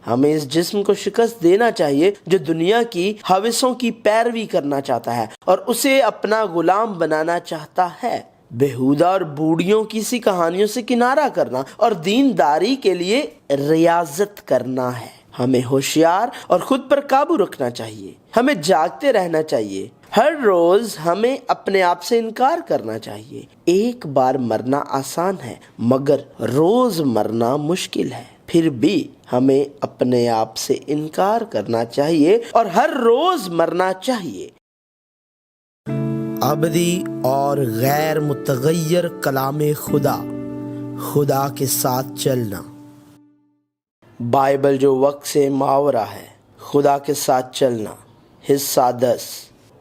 ہمیں اس جسم کو شکست دینا چاہیے جو دنیا کی خواہشوں کی پیروی کرنا چاہتا ہے اور اسے اپنا غلام بنانا چاہتا ہے۔ بیہودہ اور بوڑھیوں کی سی کہانیوں سے کنارہ کرنا اور دینداری کے لیے ریاضت کرنا ہے۔ ہمیں ہوشیار اور خود پر قابو رکھنا چاہیے۔ ہمیں جاگتے رہنا چاہیے۔ ہر روز ہمیں اپنے آپ سے انکار کرنا چاہیے۔ ایک بار مرنا آسان ہے مگر روز مرنا مشکل ہے۔ پھر بھی ہمیں اپنے آپ سے انکار کرنا چاہیے اور ہر روز مرنا چاہیے۔ ابدی اور غیر متغیر کلام خدا، خدا کے ساتھ چلنا۔ بائبل جو وقت سے محاورہ ہے۔ خدا کے ساتھ چلنا۔ حصہ 10،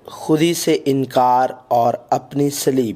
خودی سے انکار اور اپنی صلیب۔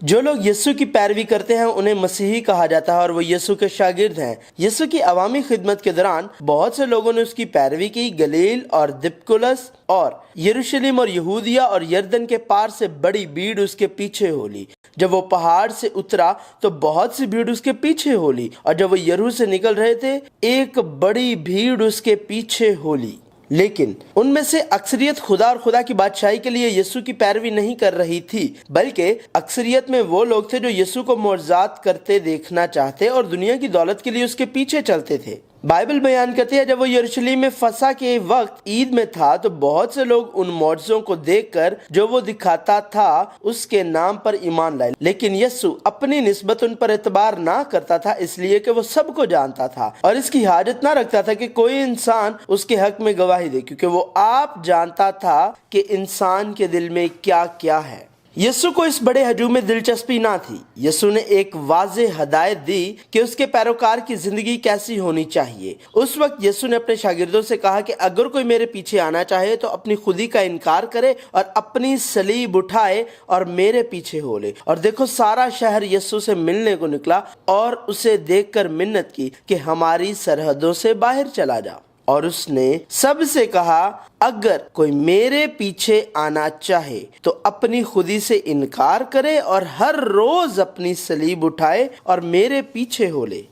جو لوگ یسوع کی پیروی کرتے ہیں انہیں مسیحی کہا جاتا ہے اور وہ یسوع کے شاگرد ہیں۔ یسوع کی عوامی خدمت کے دوران بہت سے لوگوں نے اس کی پیروی کی۔ گلیل اور دپکلس اور یروشلم اور یہودیہ اور یردن کے پار سے بڑی بھیڑ اس کے پیچھے ہو لی۔ جب وہ پہاڑ سے اترا تو بہت سی بھیڑ اس کے پیچھے ہو لی، اور جب وہ یریحو سے نکل رہے تھے ایک بڑی بھیڑ اس کے پیچھے ہو لی۔ لیکن ان میں سے اکثریت خدا اور خدا کی بادشاہی کے لیے یسوع کی پیروی نہیں کر رہی تھی، بلکہ اکثریت میں وہ لوگ تھے جو یسوع کو معجزات کرتے دیکھنا چاہتے اور دنیا کی دولت کے لیے اس کے پیچھے چلتے تھے۔ بائبل بیان کرتی ہے جب وہ یروشلم میں فسح کے وقت عید میں تھا تو بہت سے لوگ ان معجزوں کو دیکھ کر جو وہ دکھاتا تھا اس کے نام پر ایمان لائے، لیکن یسوع اپنی نسبت ان پر اعتبار نہ کرتا تھا، اس لیے کہ وہ سب کو جانتا تھا اور اس کی حاجت نہ رکھتا تھا کہ کوئی انسان اس کے حق میں گواہی دے، کیونکہ وہ آپ جانتا تھا کہ انسان کے دل میں کیا کیا ہے۔ یسوع کو اس بڑے ہجوم میں دلچسپی نہ تھی۔ یسوع نے ایک واضح ہدایت دی کہ اس کے پیروکار کی زندگی کیسی ہونی چاہیے۔ اس وقت یسوع نے اپنے شاگردوں سے کہا کہ اگر کوئی میرے پیچھے آنا چاہے تو اپنی خودی کا انکار کرے اور اپنی صلیب اٹھائے اور میرے پیچھے ہو لے۔ اور دیکھو سارا شہر یسوع سے ملنے کو نکلا اور اسے دیکھ کر منت کی کہ ہماری سرحدوں سے باہر چلا جا۔ اور اس نے سب سے کہا اگر کوئی میرے پیچھے آنا چاہے تو اپنی خودی سے انکار کرے اور ہر روز اپنی صلیب اٹھائے اور میرے پیچھے ہو لے۔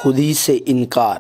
خودی سے انکار۔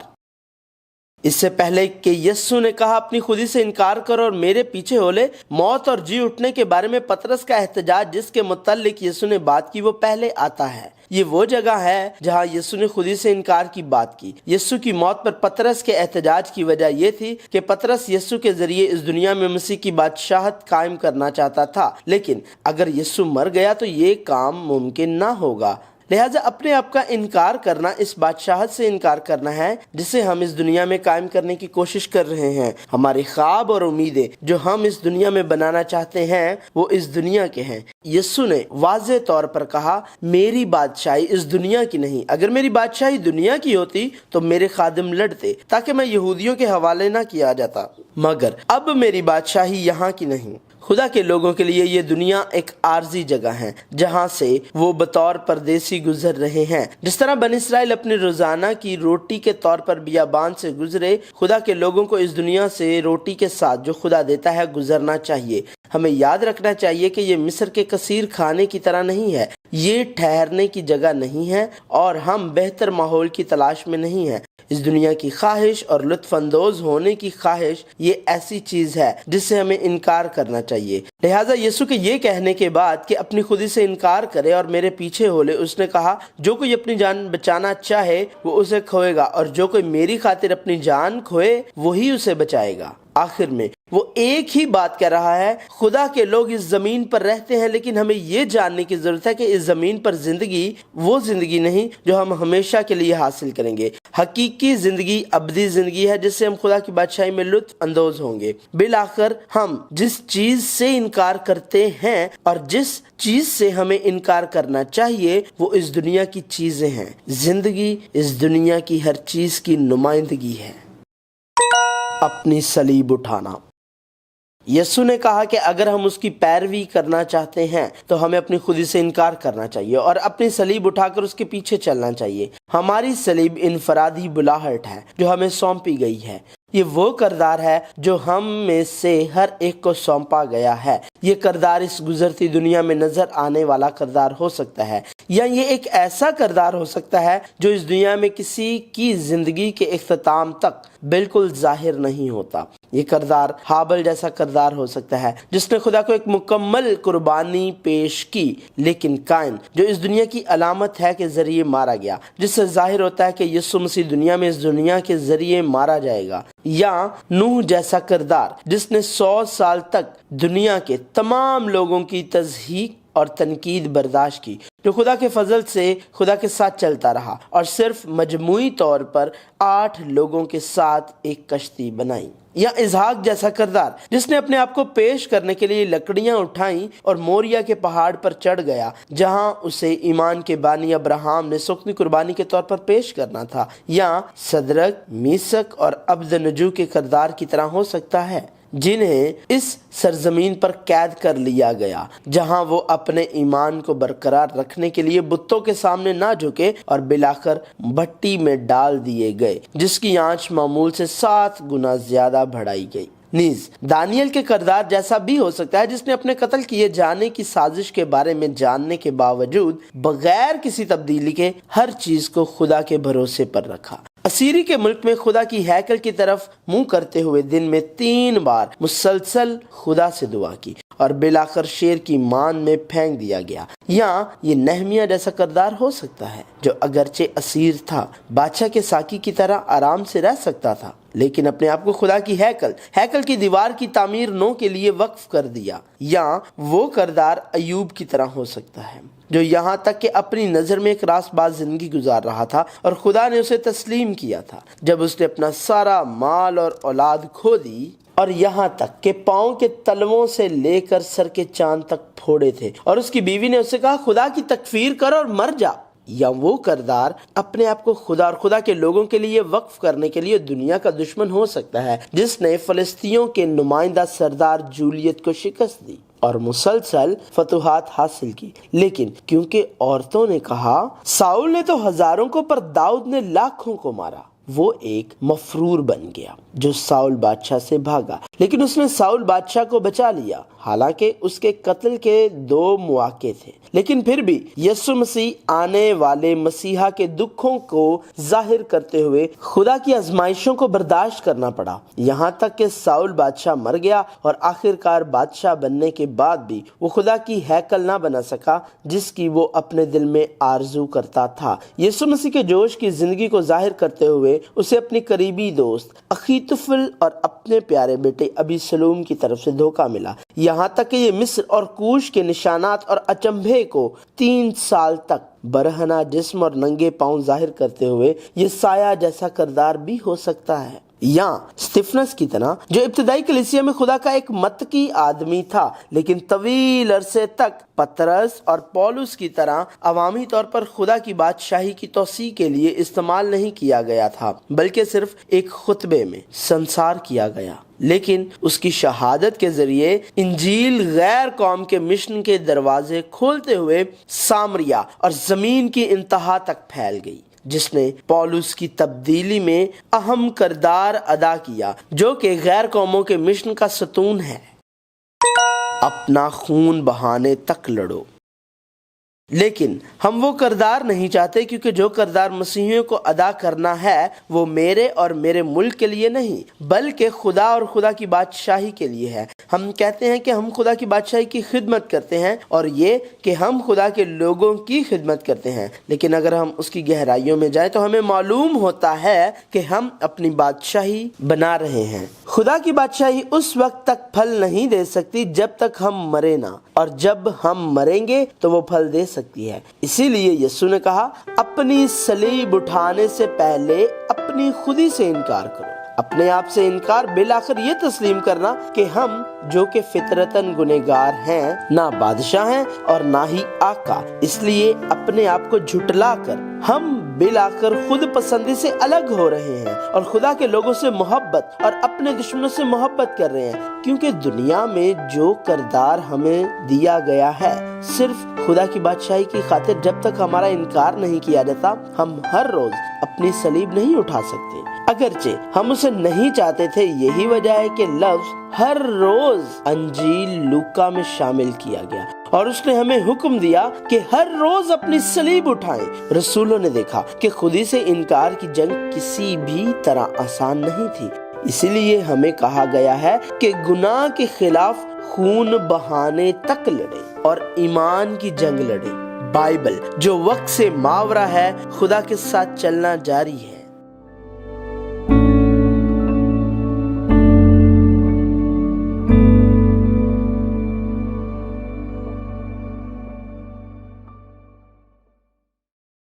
اس سے پہلے کہ یسوع نے کہا اپنی خودی سے انکار کرو اور میرے پیچھے ہو لے، موت اور جی اٹھنے کے بارے میں پطرس کا احتجاج جس کے متعلق یسوع نے بات کی وہ پہلے آتا ہے۔ یہ وہ جگہ ہے جہاں یسوع نے خودی سے انکار کی بات کی۔ یسوع کی موت پر پطرس کے احتجاج کی وجہ یہ تھی کہ پطرس یسوع کے ذریعے اس دنیا میں مسیح کی بادشاہت قائم کرنا چاہتا تھا، لیکن اگر یسوع مر گیا تو یہ کام ممکن نہ ہوگا۔ لہٰذا اپنے آپ کا انکار کرنا اس بادشاہت سے انکار کرنا ہے جسے ہم اس دنیا میں قائم کرنے کی کوشش کر رہے ہیں۔ ہمارے خواب اور امیدیں جو ہم اس دنیا میں بنانا چاہتے ہیں وہ اس دنیا کے ہیں۔ یسوع نے واضح طور پر کہا میری بادشاہی اس دنیا کی نہیں۔ اگر میری بادشاہی دنیا کی ہوتی تو میرے خادم لڑتے تاکہ میں یہودیوں کے حوالے نہ کیا جاتا، مگر اب میری بادشاہی یہاں کی نہیں۔ خدا کے لوگوں کے لیے یہ دنیا ایک عارضی جگہ ہے جہاں سے وہ بطور پردیسی گزر رہے ہیں۔ جس طرح بنی اسرائیل اپنے روزانہ کی روٹی کے طور پر بیابان سے گزرے، خدا کے لوگوں کو اس دنیا سے روٹی کے ساتھ جو خدا دیتا ہے گزرنا چاہیے۔ ہمیں یاد رکھنا چاہیے کہ یہ مصر کے کثیر کھانے کی طرح نہیں ہے، یہ ٹھہرنے کی جگہ نہیں ہے اور ہم بہتر ماحول کی تلاش میں نہیں ہیں۔ اس دنیا کی خواہش اور لطف اندوز ہونے کی خواہش یہ ایسی چیز ہے جس سے ہمیں انکار کرنا چاہیے۔ لہٰذا یسوع کے یہ کہنے کے بعد کہ اپنی خودی سے انکار کرے اور میرے پیچھے ہو لے، اس نے کہا جو کوئی اپنی جان بچانا چاہے وہ اسے کھوئے گا، اور جو کوئی میری خاطر اپنی جان کھوئے وہی اسے بچائے گا۔ آخر میں وہ ایک ہی بات کہہ رہا ہے، خدا کے لوگ اس زمین پر رہتے ہیں لیکن ہمیں یہ جاننے کی ضرورت ہے کہ اس زمین پر زندگی وہ زندگی نہیں جو ہم ہمیشہ کے لیے حاصل کریں گے۔ حقیقی زندگی ابدی زندگی ہے جس سے ہم خدا کی بادشاہی میں لطف اندوز ہوں گے۔ بالآخر ہم جس چیز سے انکار کرتے ہیں اور جس چیز سے ہمیں انکار کرنا چاہیے وہ اس دنیا کی چیزیں ہیں۔ زندگی اس دنیا کی ہر چیز کی نمائندگی ہے۔ اپنی صلیب اٹھانا۔ یسوع نے کہا کہ اگر ہم اس کی پیروی کرنا چاہتے ہیں تو ہمیں اپنی خودی سے انکار کرنا چاہیے اور اپنی صلیب اٹھا کر اس کے پیچھے چلنا چاہیے۔ ہماری صلیب انفرادی بلاہٹ ہے جو ہمیں سونپی گئی ہے۔ یہ وہ کردار ہے جو ہم میں سے ہر ایک کو سونپا گیا ہے۔ یہ کردار اس گزرتی دنیا میں نظر آنے والا کردار ہو سکتا ہے، یا یہ ایک ایسا کردار ہو سکتا ہے جو اس دنیا میں کسی کی زندگی کے اختتام تک بالکل ظاہر نہیں ہوتا۔ یہ کردار ہابل جیسا کردار ہو سکتا ہے جس نے خدا کو ایک مکمل قربانی پیش کی، لیکن قائن جو اس دنیا کی علامت ہے کے ذریعے مارا گیا، جس سے ظاہر ہوتا ہے کہ یسوع مسیح دنیا میں اس دنیا کے ذریعے مارا جائے گا۔ یا نوح جیسا کردار جس نے 100 سال تک دنیا کے تمام لوگوں کی تضحیک اور تنقید برداشت کی، جو خدا کے فضل سے خدا کے ساتھ چلتا رہا اور صرف مجموعی طور پر 8 لوگوں کے ساتھ ایک کشتی بنائی۔ یا اسحاق جیسا کردار جس نے اپنے آپ کو پیش کرنے کے لیے لکڑیاں اٹھائیں اور موریا کے پہاڑ پر چڑھ گیا، جہاں اسے ایمان کے بانی ابراہیم نے سختی قربانی کے طور پر پیش کرنا تھا۔ یا صدرک، میثق اور عبدنجو کے کردار کی طرح ہو سکتا ہے، جنہیں اس سرزمین پر قید کر لیا گیا، جہاں وہ اپنے ایمان کو برقرار رکھنے کے لیے بتوں کے سامنے نہ جھکے اور بالآخر بھٹی میں ڈال دیے گئے، جس کی آنچ معمول سے 7 گنا زیادہ بڑھائی گئی۔ نیز دانیل کے کردار جیسا بھی ہو سکتا ہے، جس نے اپنے قتل کیے جانے کی سازش کے بارے میں جاننے کے باوجود بغیر کسی تبدیلی کے ہر چیز کو خدا کے بھروسے پر رکھا۔ اسیری کے ملک میں خدا کی ہیکل کی طرف منہ کرتے ہوئے دن میں 3 بار مسلسل خدا سے دعا کی اور بالآخر شیر کی مان میں پھینک دیا گیا۔ یا یہ نہمیہ جیسا کردار ہو سکتا ہے جو اگرچہ اسیر تھا، بادشاہ کے ساقی کی طرح آرام سے رہ سکتا تھا، لیکن اپنے آپ کو خدا کی ہیکل کی دیوار کی تعمیر نو کے لیے وقف کر دیا۔ یا وہ کردار ایوب کی طرح ہو سکتا ہے جو یہاں تک کہ اپنی نظر میں ایک راست باز زندگی گزار رہا تھا اور خدا نے اسے تسلیم کیا تھا جب اس نے اپنا سارا مال اور اولاد کھو دی، اور یہاں تک کہ پاؤں کے تلووں سے لے کر سر کے چاند تک پھوڑے تھے، اور اس کی بیوی نے اسے کہا خدا کی تکفیر کر اور مر جا۔ یا وہ کردار اپنے آپ کو خدا اور خدا کے لوگوں کے لیے وقف کرنے کے لیے دنیا کا دشمن ہو سکتا ہے، جس نے فلسطینیوں کے نمائندہ سردار جولیت کو شکست دی اور مسلسل فتوحات حاصل کی، لیکن کیونکہ عورتوں نے کہا ساؤل نے تو ہزاروں کو پر داؤد نے لاکھوں کو مارا، وہ ایک مفرور بن گیا جو ساؤل بادشاہ سے بھاگا، لیکن اس نے ساؤل بادشاہ کو بچا لیا، حالانکہ اس کے قتل کے 2 مواقع تھے۔ لیکن پھر بھی یسوع مسیح آنے والے مسیحا کے دکھوں کو ظاہر کرتے ہوئے خدا کی آزمائشوں کو برداشت کرنا پڑا، یہاں تک کہ ساؤل بادشاہ مر گیا اور آخرکار بادشاہ بننے کے بعد بھی وہ خدا کی ہیکل نہ بنا سکا جس کی وہ اپنے دل میں آرزو کرتا تھا۔ یسوع مسیح کے جوش کی زندگی کو ظاہر کرتے ہوئے اسے اپنی قریبی دوست اخیتوفل اور اپنے پیارے بیٹے ابی سلوم کی طرف سے دھوکہ ملا، یہاں تک کہ یہ مصر اور کوش کے نشانات اور اچنبھے کو 3 سال تک برہنہ جسم اور ننگے پاؤں ظاہر کرتے ہوئے یہ سایہ جیسا کردار بھی ہو سکتا ہے۔ یا اسطفنس کی طرح جو ابتدائی کلیسیا میں خدا کا ایک متقی آدمی تھا، لیکن طویل عرصے تک پترس اور پولس کی طرح عوامی طور پر خدا کی بادشاہی کی توسیع کے لیے استعمال نہیں کیا گیا تھا، بلکہ صرف ایک خطبے میں سنسار کیا گیا۔ لیکن اس کی شہادت کے ذریعے انجیل غیر قوم کے مشن کے دروازے کھولتے ہوئے سامریا اور زمین کی انتہا تک پھیل گئی، جس نے پولس کی تبدیلی میں اہم کردار ادا کیا، جو کہ غیر قوموں کے مشن کا ستون ہے۔ اپنا خون بہانے تک لڑو، لیکن ہم وہ کردار نہیں چاہتے، کیونکہ جو کردار مسیحیوں کو ادا کرنا ہے وہ میرے اور میرے ملک کے لیے نہیں بلکہ خدا اور خدا کی بادشاہی کے لیے ہے۔ ہم کہتے ہیں کہ ہم خدا کی بادشاہی کی خدمت کرتے ہیں اور یہ کہ ہم خدا کے لوگوں کی خدمت کرتے ہیں، لیکن اگر ہم اس کی گہرائیوں میں جائیں تو ہمیں معلوم ہوتا ہے کہ ہم اپنی بادشاہی بنا رہے ہیں۔ خدا کی بادشاہی اس وقت تک پھل نہیں دے سکتی جب تک ہم مرے نہ، اور جب ہم مریں گے تو وہ پھل دے سکتی ہے۔ اسی لیے یسوع نے کہا اپنی صلیب اٹھانے سے پہلے اپنی خودی سے انکار کرو۔ اپنے آپ سے انکار بالآخر یہ تسلیم کرنا کہ ہم جو کہ فطرتاً گنہگار ہیں نہ بادشاہ ہیں اور نہ ہی آقا، اس لیے اپنے آپ کو جھٹلا کر ہم بلا کر خود پسندی سے الگ ہو رہے ہیں اور خدا کے لوگوں سے محبت اور اپنے دشمنوں سے محبت کر رہے ہیں، کیونکہ دنیا میں جو کردار ہمیں دیا گیا ہے صرف خدا کی بادشاہی کی خاطر جب تک ہمارا انکار نہیں کیا جاتا، ہم ہر روز اپنی صلیب نہیں اٹھا سکتے۔ اگرچہ ہم اسے نہیں چاہتے تھے، یہی وجہ ہے کہ لفظ ہر روز انجیل لوکا میں شامل کیا گیا اور اس نے ہمیں حکم دیا کہ ہر روز اپنی صلیب اٹھائیں۔ رسولوں نے دیکھا کہ خودی سے انکار کی جنگ کسی بھی طرح آسان نہیں تھی، اسی لیے ہمیں کہا گیا ہے کہ گناہ کے خلاف خون بہانے تک لڑیں اور ایمان کی جنگ لڑیں۔ بائبل جو وقت سے ماورا ہے، خدا کے ساتھ چلنا جاری ہے۔